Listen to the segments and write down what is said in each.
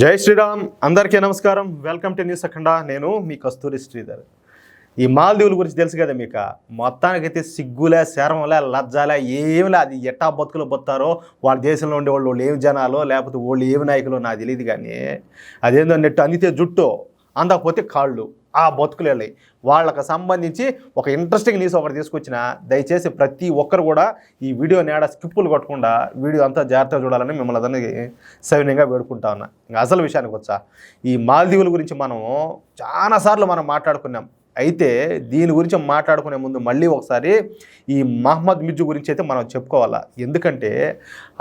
జై శ్రీరామ్. అందరికీ నమస్కారం. వెల్కమ్ టు న్యూస్ అఖండ. నేను మీ కస్తూరి శ్రీధర్. ఈ మాల్దీవుల గురించి తెలుసు కదా మీకు. మొత్తానికైతే సిగ్గులే, శరమలే, లజ్జాలే ఏమిలే. అది ఎట్టా బతుకులు బతారో వాళ్ళ దేశంలో ఉండే వాళ్ళు ఏమి జనాలో లేకపోతే వాళ్ళు ఏమి నాయకులు నాకు తెలియదు. కానీ అదేందో నెట్టు అందితే జుట్టు అందకపోతే కాళ్ళు, ఆ బతుకులు వెళ్ళాయి. వాళ్ళకు సంబంధించి ఒక ఇంట్రెస్టింగ్ న్యూస్ ఒకటి తీసుకొచ్చిన, దయచేసి ప్రతి ఒక్కరు కూడా ఈ వీడియో నేడ స్కిప్పులు కొట్టకుండా వీడియో అంతా జాగ్రత్తగా చూడాలని మిమ్మల్ని అందరినీ సవినయంగా వేడుకుంటా ఉన్నా. ఇంకా అసలు విషయానికి వచ్చా, ఈ మాల్దీవుల గురించి మనం చాలాసార్లు మనం మాట్లాడుకున్నాం. అయితే దీని గురించి మాట్లాడుకునే ముందు మళ్ళీ ఒకసారి ఈ మహమ్మద్ మిర్జు గురించి అయితే మనం చెప్పుకోవాలా. ఎందుకంటే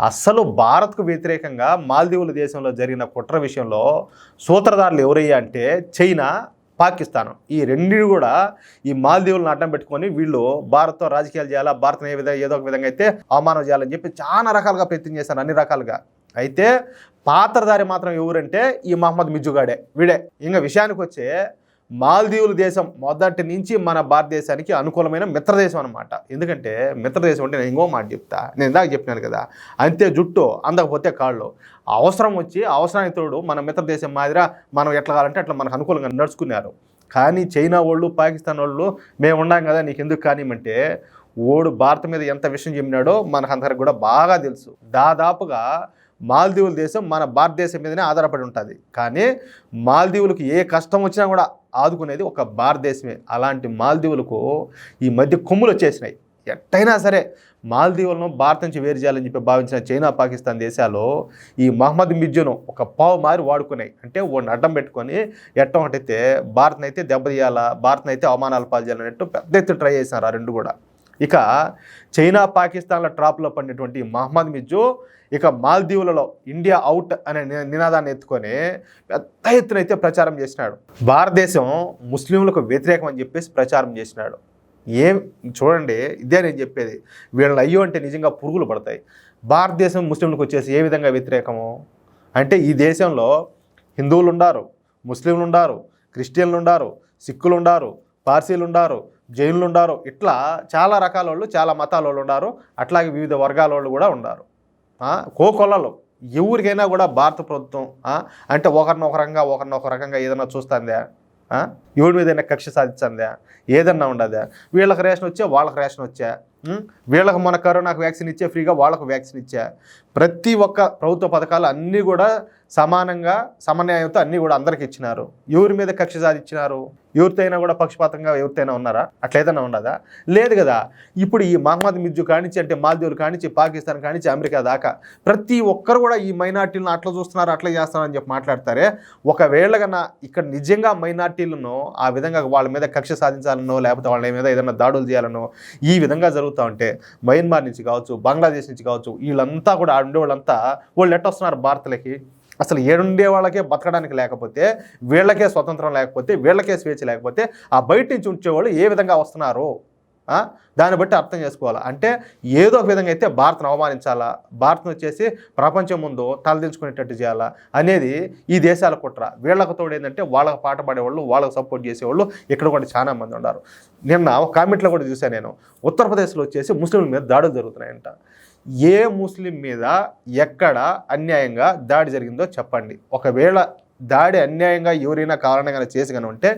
అసలు భారత్కు వ్యతిరేకంగా మాల్దీవుల దేశంలో జరిగిన కుట్ర విషయంలో సూత్రధారులు ఎవరయ్యా అంటే చైనా, పాకిస్తాన్. ఈ రెండు కూడా ఈ మాల్దీవులను అడ్డం పెట్టుకొని వీళ్ళు భారత్తో రాజకీయాలు చేయాలా, భారత్ని ఏదో ఒక విధంగా అయితే అవమానం చేయాలని చెప్పి చాలా రకాలుగా ప్రయత్నం చేశారు, అన్ని రకాలుగా. అయితే పాత్రధారి మాత్రం ఎవరంటే ఈ మహమ్మద్ మిర్జుగాడే, వీడే. ఇంకా విషయానికి వచ్చే మాల్దీవుల దేశం మొదటి నుంచి మన భారతదేశానికి అనుకూలమైన మిత్రదేశం అనమాట. ఎందుకంటే మిత్రదేశం అంటే నేను ఇంకో మాట చెప్తా, నేను ఇందాక చెప్పినాను కదా, అంతే జుట్టు అందకపోతే కాళ్ళు. అవసరం వచ్చి అవసరానికి తోడు మన మిత్రదేశం మాదిరా మనం ఎట్లా కావాలంటే అట్లా మనకు అనుకూలంగా నడుచుకున్నారు. కానీ చైనా వాళ్ళు, పాకిస్తాన్ వాళ్ళు మేము ఉన్నాం కదా నీకు ఎందుకు కానివ్వంటే ఓడు భారత్ మీద ఎంత విషయం చెప్పినాడో మనకందరికి కూడా బాగా తెలుసు. దాదాపుగా మాల్దీవుల దేశం మన భారతదేశం మీదనే ఆధారపడి ఉంటుంది. కానీ మాల్దీవులకు ఏ కష్టం వచ్చినా కూడా ఆదుకునేది ఒక భారతదేశమే. అలాంటి మాల్దీవులకు ఈ మధ్య కొమ్ములు వచ్చేసినాయి. ఎట్టయినా సరే మాల్దీవులను భారత్ నుంచి వేరు చేయాలని చెప్పి భావించిన చైనా, పాకిస్తాన్ దేశాలు ఈ మహమ్మద్ మిర్జును ఒక పావు మారి వాడుకున్నాయి. అంటే వాడిని అడ్డం పెట్టుకొని ఎట్టం ఒకటైతే భారత్ని అయితే దెబ్బతీయాలా, భారత్ని అయితే అవమానాలు పాలు చేయాలన్నట్టు పెద్ద ఎత్తున ట్రై చేసినారు ఆ రెండు కూడా. ఇక చైనా, పాకిస్తాన్ల ట్రాప్లో పడినటువంటి మహమ్మద్ మిర్జు ఇక మాల్దీవులలో ఇండియా అవుట్ అనే నినాదాన్ని ఎత్తుకొని పెద్ద ఎత్తున అయితే ప్రచారం చేసినాడు. భారతదేశం ముస్లింలకు వ్యతిరేకం అని చెప్పేసి ప్రచారం చేసినాడు. ఏం చూడండి, ఇదే నేను చెప్పేది. వీళ్ళని అయ్యో అంటే నిజంగా పురుగులు పడతాయి. భారతదేశం ముస్లింలకు వచ్చేసి ఏ విధంగా వ్యతిరేకము అంటే, ఈ దేశంలో హిందువులు ఉండారు, ముస్లింలు ఉండారు, క్రిస్టియన్లు ఉండారు, సిక్కులు ఉండారు, పార్సీలు ఉండారు, జైన్లు ఉండారు. ఇట్లా చాలా రకాల వాళ్ళు, చాలా మతాల వాళ్ళు ఉన్నారు. అట్లాగే వివిధ వర్గాల వాళ్ళు కూడా ఉన్నారు. కోకొల్లలు ఎవరికైనా కూడా భారత ప్రభుత్వం అంటే ఒకరిని ఒక రకంగా ఏదైనా చూస్తుందా, ఎవరి మీద ఏదైనా కక్ష సాధించిందా, ఏదన్నా ఉండదా? వీళ్ళకి రేషన్ వచ్చా, వాళ్ళకి రేషన్ వచ్చా, వీళ్ళకి మన కరోనాకు వ్యాక్సిన్ ఇచ్చే ఫ్రీగా వాళ్ళకు వ్యాక్సిన్ ఇచ్చా. ప్రతి ఒక్క ప్రభుత్వ పథకాలు అన్నీ కూడా సమానంగా, సమన్యాయంతో అన్నీ కూడా అందరికి ఇచ్చినారు. ఎవరి మీద కక్ష సాధించినారు? ఎవరితోనైనా కూడా పక్షపాతంగా ఎవరితోనైనా ఉన్నారా? అట్లా ఏదైనా ఉండదా? లేదు కదా. ఇప్పుడు ఈ మహమ్మద్ మిర్జు కానించి, అంటే మాల్దీవులు కానించి, పాకిస్తాన్ కానించి, అమెరికా దాకా ప్రతి ఒక్కరు కూడా ఈ మైనార్టీలను అట్లా చూస్తున్నారు, అట్లా చేస్తున్నారు అని చెప్పి మాట్లాడతారే. ఒకవేళ కన్నా ఇక్కడ నిజంగా మైనార్టీలను ఆ విధంగా వాళ్ళ మీద కక్ష సాధించాలనో, లేకపోతే వాళ్ళ మీద ఏదైనా దాడులు చేయాలనో ఈ విధంగా జరుగుతూ ఉంటే మయన్మార్ నుంచి కావచ్చు, బంగ్లాదేశ్ నుంచి కావచ్చు, వీళ్ళంతా కూడా ఉండే వాళ్ళంతా వాళ్ళు ఎట్టొస్తున్నారు భారత్లకి. అసలు ఏడుండే వాళ్ళకే బతకడానికి లేకపోతే, వీళ్ళకే స్వతంత్రం లేకపోతే, వీళ్ళకే స్వేచ్ఛ లేకపోతే ఆ బయట నుంచి ఉంచేవాళ్ళు ఏ విధంగా వస్తున్నారు దాన్ని బట్టి అర్థం చేసుకోవాలి. అంటే ఏదో ఒక విధంగా అయితే భారత్ను అవమానించాలా, భారత్ను వచ్చేసి ప్రపంచం ముందు తలదించుకునేటట్టు చేయాలా అనేది ఈ దేశాల కుట్ర. వీళ్ళకు తోడు ఏంటంటే వాళ్ళకు పాట పాడేవాళ్ళు, వాళ్ళకు సపోర్ట్ చేసేవాళ్ళు ఇక్కడ కూడా చాలా మంది ఉన్నారు. నిన్న ఒక కామెంట్లో కూడా చూశాను నేను, ఉత్తరప్రదేశ్లో వచ్చేసి ముస్లింల మీద దాడులు జరుగుతున్నాయంట. ఏ ముస్లిం మీద ఎక్కడ అన్యాయంగా దాడి జరిగిందో చెప్పండి. ఒకవేళ దాడి అన్యాయంగా ఎవరైనా కారణంగా చేసి కానీ ఉంటే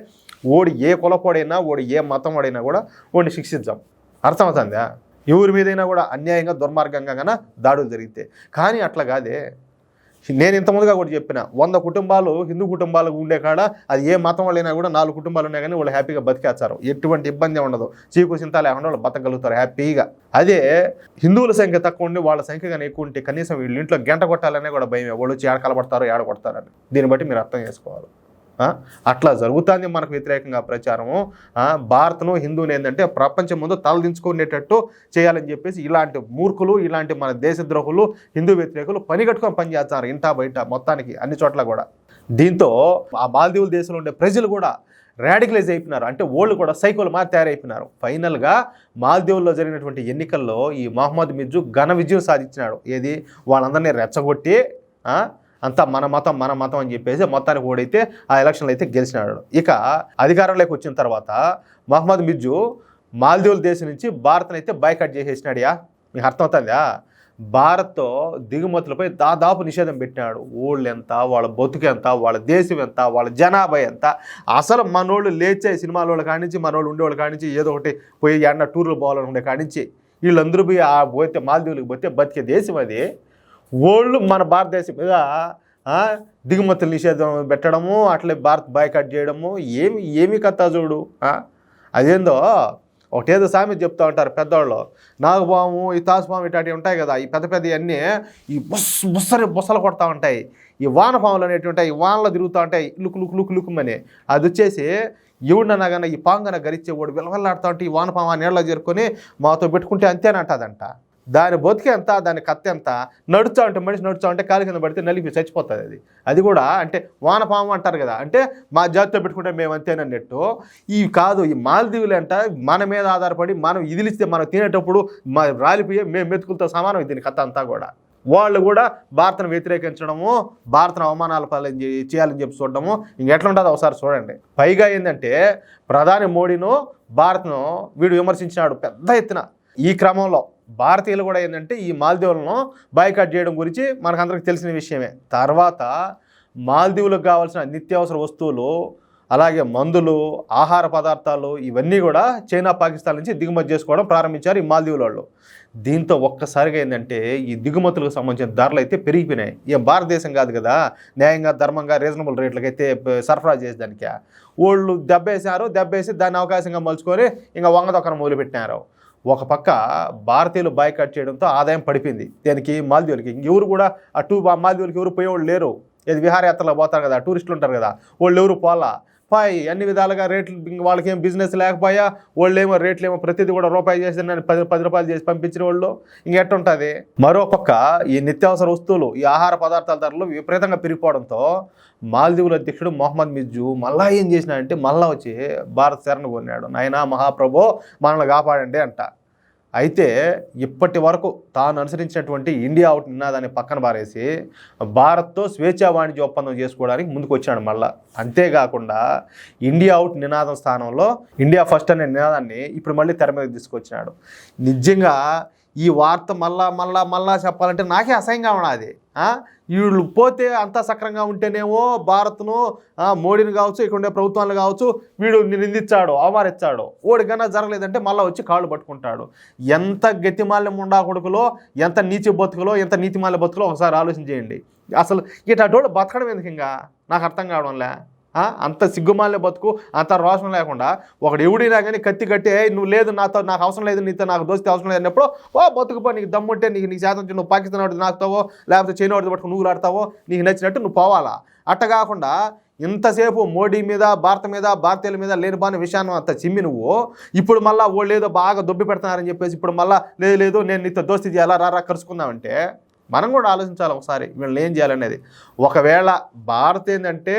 ఓడి ఏ కులపోడైనా, ఓడి ఏ మతం వాడైనా కూడా ఓడిని శిక్షించాం. అర్థమవుతుందా? ఎవరి మీదైనా కూడా అన్యాయంగా, దుర్మార్గంగా కన్నా దాడులు జరిగితే. కానీ అట్లా కాదే. నేను ఇంతకుముందుగా కూడా చెప్పిన, 100 కుటుంబాలు హిందూ కుటుంబాలు ఉండే కాడ అది ఏ మతం వాళ్ళైనా కూడా 4 కుటుంబాలు ఉన్నాయి కానీ వాళ్ళు హ్యాపీగా బతికేస్తారు. ఎటువంటి ఇబ్బంది ఉండదు, చీకు చింత లేకుండా వాళ్ళు బతకగలుగుతారు హ్యాపీగా. అదే హిందువుల సంఖ్య తక్కువ ఉండి వాళ్ళ సంఖ్య కానీ ఎక్కువ ఉంటే కనీసం వీళ్ళ ఇంట్లో గంట కొట్టాలనే కూడా భయమే. వాళ్ళు వచ్చి ఏడ కలబడతారో, ఏడ కొడతారని. దీన్ని బట్టి మీరు అర్థం చేసుకోవాలి. అట్లా జరుగుతుంది మనకు వ్యతిరేకంగా ప్రచారము. భారత్ను, హిందువుని ఏంటంటే ప్రపంచం ముందు తలదించుకునేటట్టు చేయాలని చెప్పేసి ఇలాంటి మూర్ఖులు, ఇలాంటి మన దేశద్రోహులు, హిందూ వ్యతిరేకులు పని కట్టుకొని పనిచేస్తారు ఇంటా బయట మొత్తానికి అన్ని చోట్ల కూడా. దీంతో ఆ మాల్దీవుల దేశంలో ఉండే ప్రజలు కూడా రాడికలైజ్ అయిపోయినారు. అంటే వాళ్ళు కూడా సైకోలు మారి తయారైపోయినారు. ఫైనల్గా మాల్దీవుల్లో జరిగినటువంటి ఎన్నికల్లో ఈ మహమ్మద్ మిర్జు ఘన విజయం సాధించినాడు. ఏది, వాళ్ళందరినీ రెచ్చగొట్టి అంతా మన మతం అని చెప్పేసి మొత్తానికి ఓడైతే ఆ ఎలక్షన్లు అయితే గెలిచినాడు. ఇక అధికారంలోకి వచ్చిన తర్వాత మహమ్మద్ మిర్జు మాల్దీవుల దేశం నుంచి భారత్ని అయితే బాయ్కాట్ చేసేసినాడుయా. మీకు అర్థమవుతుందా? భారత్తో దిగుమతులపై దాదాపు నిషేధం పెట్టినాడు. ఊళ్ళు ఎంత, వాళ్ళ బతుకు ఎంత, వాళ్ళ దేశం ఎంత, వాళ్ళ జనాభా ఎంత, అసలు మనోళ్ళు లేచే సినిమాల వాళ్ళ కానించి మనోళ్ళు ఉండేవాళ్ళు కానించి ఏదో ఒకటి పోయి ఎండ టూర్లు పోవాలని ఉండే కానించి వీళ్ళందరూ పోయి పోతే మాల్దీవులకు పోతే బతికే దేశం అది. వాళ్ళు మన భారతదేశం మీద దిగుమతులు నిషేధం పెట్టడము, అట్లే భారత్ బాయ్కాట్ చేయడము, ఏమి కథ చూడు. అదేందో ఒకటేదో సామెత చెప్తూ ఉంటారు పెద్దవాళ్ళు, నాగపాము ఈ తాసుపాము ఇట్లాంటివి ఉంటాయి కదా, ఈ పెద్ద పెద్ద అన్నీ ఈ బుస్సలు కొడతా ఉంటాయి. ఈ వానపాములు అనేవి ఉంటాయి, ఈ వానలో తిరుగుతూ ఉంటాయి లుక్కుమని. అది వచ్చేసి ఎవడన్నా కానీ ఈ పాంగన గరిచేవాడు విలవల్లాడుతూ ఉంటే ఈ వానపాము ఆ నీళ్ళలో చేరుకొని మాతో పెట్టుకుంటే అంతేనంటదంట. దాని బతికి ఎంత, దాని కత్తి ఎంత, నడుచా ఉంటే మనిషి నడుచా ఉంటే కాలు కింద పడితే నలిపి చచ్చిపోతుంది. అది కూడా అంటే వానపాము అంటారు కదా, అంటే మా జాతితో పెట్టుకుంటే మేము అంతేనన్నట్టు. ఇవి కాదు, ఈ మాల్దీవులు అంట మన మీద ఆధారపడి మనం ఇదిలిస్తే మనం తినేటప్పుడు రాలిపోయే మేము మెతుకులతో సమానం దీని కథ అంతా కూడా. వాళ్ళు కూడా భారత్ను వ్యతిరేకించడము, భారత్ను అవమానాలు చేయాలని చెప్పి చూడడము ఇంకెట్లా ఉంటుందో ఒకసారి చూడండి. పైగా ఏంటంటే ప్రధాని మోడీను భారత్ను వీడు విమర్శించినాడు పెద్ద ఎత్తున. ఈ క్రమంలో భారతీయులు కూడా ఏంటంటే ఈ మాల్దీవులను బాయ్కాట్ చేయడం గురించి మనకందరికి తెలిసిన విషయమే. తర్వాత మాల్దీవులకు కావాల్సిన నిత్యావసర వస్తువులు, అలాగే మందులు, ఆహార పదార్థాలు ఇవన్నీ కూడా చైనా, పాకిస్తాన్ నుంచి దిగుమతి చేసుకోవడం ప్రారంభించారు ఈ మాల్దీవుల వాళ్ళు. దీంతో ఒక్కసారిగా ఏంటంటే ఈ దిగుమతులకు సంబంధించిన ధరలు అయితే పెరిగిపోయినాయి. ఇక భారతదేశం కాదు కదా న్యాయంగా, ధర్మంగా, రీజనబుల్ రేట్లకైతే సరఫరా చేసేదానికి వాళ్ళు దెబ్బేసి దాన్ని అవకాశంగా మలుచుకొని ఇంకా వంగదొక్కన మొదలుపెట్టినారు. ఒక పక్క భారతీయులు బాయ్కాట్ చేయడంతో ఆదాయం పడిపోయింది దేనికి, మాల్దీవులకి. ఎవరు కూడా మాల్దీవులకి ఎవరు పోయేవాళ్ళు లేరు. ఇది విహారయాత్రలో పోతారు కదా, టూరిస్టులు ఉంటారు కదా, వాళ్ళు ఎవరు పోలా. అన్ని విధాలుగా రేట్లు వాళ్ళకి ఏం బిజినెస్ లేకపోయా, వాళ్ళు ఏమో రేట్లు ఏమో ప్రతిదీ కూడా రూపాయి చేసి 10 రూపాయలు చేసి పంపించిన వాళ్ళు ఇంకెట్టుంటుంది. మరోపక్క ఈ నిత్యావసర వస్తువులు, ఈ ఆహార పదార్థాల ధరలు విపరీతంగా పెరిగిపోవడంతో మాల్దీవుల అధ్యక్షుడు మొహమ్మద్ మిజ్జు మళ్ళా ఏం చేసినాడంటే మళ్ళా వచ్చి భారత్ శరణ కోరినాడు, నాయనా మహాప్రభో మనల్ని కాపాడండి అంట. అయితే ఇప్పటి వరకు తాను అనుసరించినటువంటి ఇండియా అవుట్ నినాదాన్ని పక్కన పారేసి భారత్తో స్వేచ్ఛా వాణిజ్య ఒప్పందం చేసుకోవడానికి ముందుకు వచ్చాడు మళ్ళా. అంతేకాకుండా ఇండియా అవుట్ నినాదం స్థానంలో ఇండియా ఫస్ట్ అనే నినాదాన్ని ఇప్పుడు మళ్ళీ తెర మీద తీసుకొచ్చినాడు. నిజంగా ఈ వార్త మళ్ళా చెప్పాలంటే నాకే అసహ్యంగా ఉన్నది. వీళ్ళు పోతే అంతా సక్రంగా ఉంటేనేమో భారత్ను, మోడీని కావచ్చు, ఇక్కడ ఉండే ప్రభుత్వాలు కావచ్చు వీడు నిందించాడు, అవమానించాడు. ఓడికన్నా జరగలేదంటే మళ్ళీ వచ్చి కాళ్ళు పట్టుకుంటాడు. ఎంత గతిమాల్యం ఉండా కొడుకులో, ఎంత నీచి బతుకులో, ఎంత నీతిమాల్య బతుకులో ఒకసారి ఆలోచన చేయండి. అసలు ఇటోళ్ళు బతకడం ఎందుకు ఇంకా నాకు అర్థం కావడంలే. అంత సిగ్గుమాలే బతుకు, అంత రోషం లేకుండా ఒకడు ఎవడినా కానీ కత్తి కట్టి నువ్వు లేదు నాకు అవసరం లేదు, నీతో నాకు దోస్తే అవసరం లేదు అన్నప్పుడు బతుకుపో, నీకు దమ్ముంటే నీకు శాతం నువ్వు పాకిస్తాన్ వాడికి నాకుతావో లేకపోతే చైనా వాడితో పట్టుకుని నువ్వు ఆడతావో, నీకు నచ్చినట్టు నువ్వు పోవాలా. అట్ట కాకుండా ఇంతసేపు మోడీ మీద, భారత మీద, భారతీయుల మీద లేనిపోని విషయాన్ని అంత చిమ్మి నువ్వు ఇప్పుడు మళ్ళీ వాళ్ళు ఏదో బాగా దొబ్బి పెడుతున్నారని చెప్పేసి ఇప్పుడు మళ్ళీ లేదు నేను నీతో దోస్తీ చేయాలా, రా కలుసుకుందామంటే మనం కూడా ఆలోచించాలి ఒకసారి వీళ్ళని ఏం చేయాలనేది. ఒకవేళ భారత్ ఏంటంటే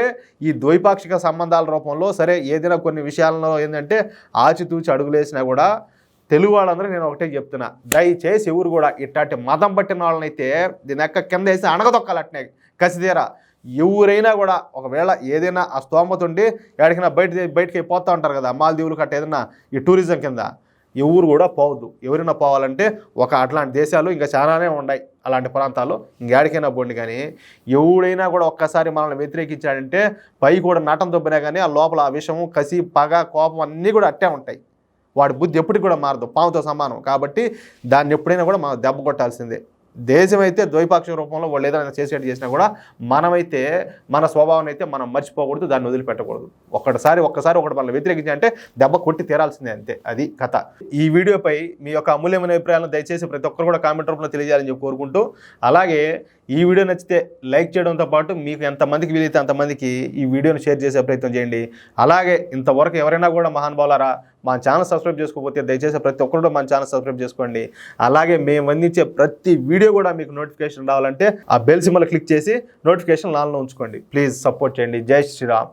ఈ ద్వైపాక్షిక సంబంధాల రూపంలో సరే ఏదైనా కొన్ని విషయాల్లో ఏంటంటే ఆచితూచి అడుగులేసినా కూడా తెలుగు వాళ్ళందరూ నేను ఒకటే చెప్తున్నా, దయచేసి ఎవరు కూడా ఇట్లాంటి మతం పట్టిన వాళ్ళనైతే దీని ఎక్క కింద వేసి అణగదొక్కాలి. అట్నే కసిదీరా ఎవరైనా కూడా ఒకవేళ ఏదైనా ఆ స్తోమత ఉండి ఎక్కడికైనా బయటికి పోతూ ఉంటారు కదా మాల్దీవులు కట్ట ఏదైనా ఈ టూరిజం కింద, ఎవరు కూడా పోవద్దు. ఎవరైనా పోవాలంటే అట్లాంటి దేశాలు ఇంకా చాలానే ఉన్నాయి అలాంటి ప్రాంతాల్లో, ఇంకేడికైనా పోండి. కానీ ఎవడైనా కూడా ఒక్కసారి మనల్ని వ్యతిరేకించాడంటే పై కూడా నటం దొబ్బినా కానీ ఆ లోపల ఆ విషము, కసి, పగ, కోపం అన్నీ కూడా అట్టే ఉంటాయి. వాడి బుద్ధి ఎప్పటికి కూడా మారదు, పాముతో సమానం. కాబట్టి దాన్ని ఎప్పుడైనా కూడా మనం దెబ్బ కొట్టాల్సిందే. దేశం అయితే ద్వైపాక్షిక రూపంలో వాళ్ళు ఏదైనా చేసినా కూడా మనమైతే మన స్వభావాన్ని అయితే మనం మర్చిపోకూడదు, దాన్ని వదిలిపెట్టకూడదు. ఒక్కసారి ఒకటి మనల్ని వ్యతిరేకించాలంటే దెబ్బ కొట్టి తీరాల్సిందే, అంతే. అది కథ. ఈ వీడియోపై మీ యొక్క అమూల్యమైన అభిప్రాయాలను దయచేసి ప్రతి ఒక్కరు కూడా కామెంట్ రూపంలో తెలియజేయాలని చెప్పి కోరుకుంటూ, అలాగే ఈ వీడియో నచ్చితే లైక్ చేయడంతో పాటు మీకు ఎంతమందికి వీలైతే అంతమందికి ఈ వీడియోను షేర్ చేసే ప్రయత్నం చేయండి. అలాగే ఇంతవరకు ఎవరైనా కూడా మహానుభావులారా మా ఛానల్ సబ్స్క్రైబ్ చేసుకోకపోతే దయచేసి ప్రతి ఒక్కరు మన ఛానల్ సబ్స్క్రైబ్ చేసుకోండి. అలాగే మేము అందించే ప్రతి వీడియో కూడా మీకు నోటిఫికేషన్ రావాలంటే ఆ బెల్ సింబల్ క్లిక్ చేసి నోటిఫికేషన్ ఆన్లో ఉంచుకోండి. ప్లీజ్ సపోర్ట్ చేయండి. జై శ్రీరామ్.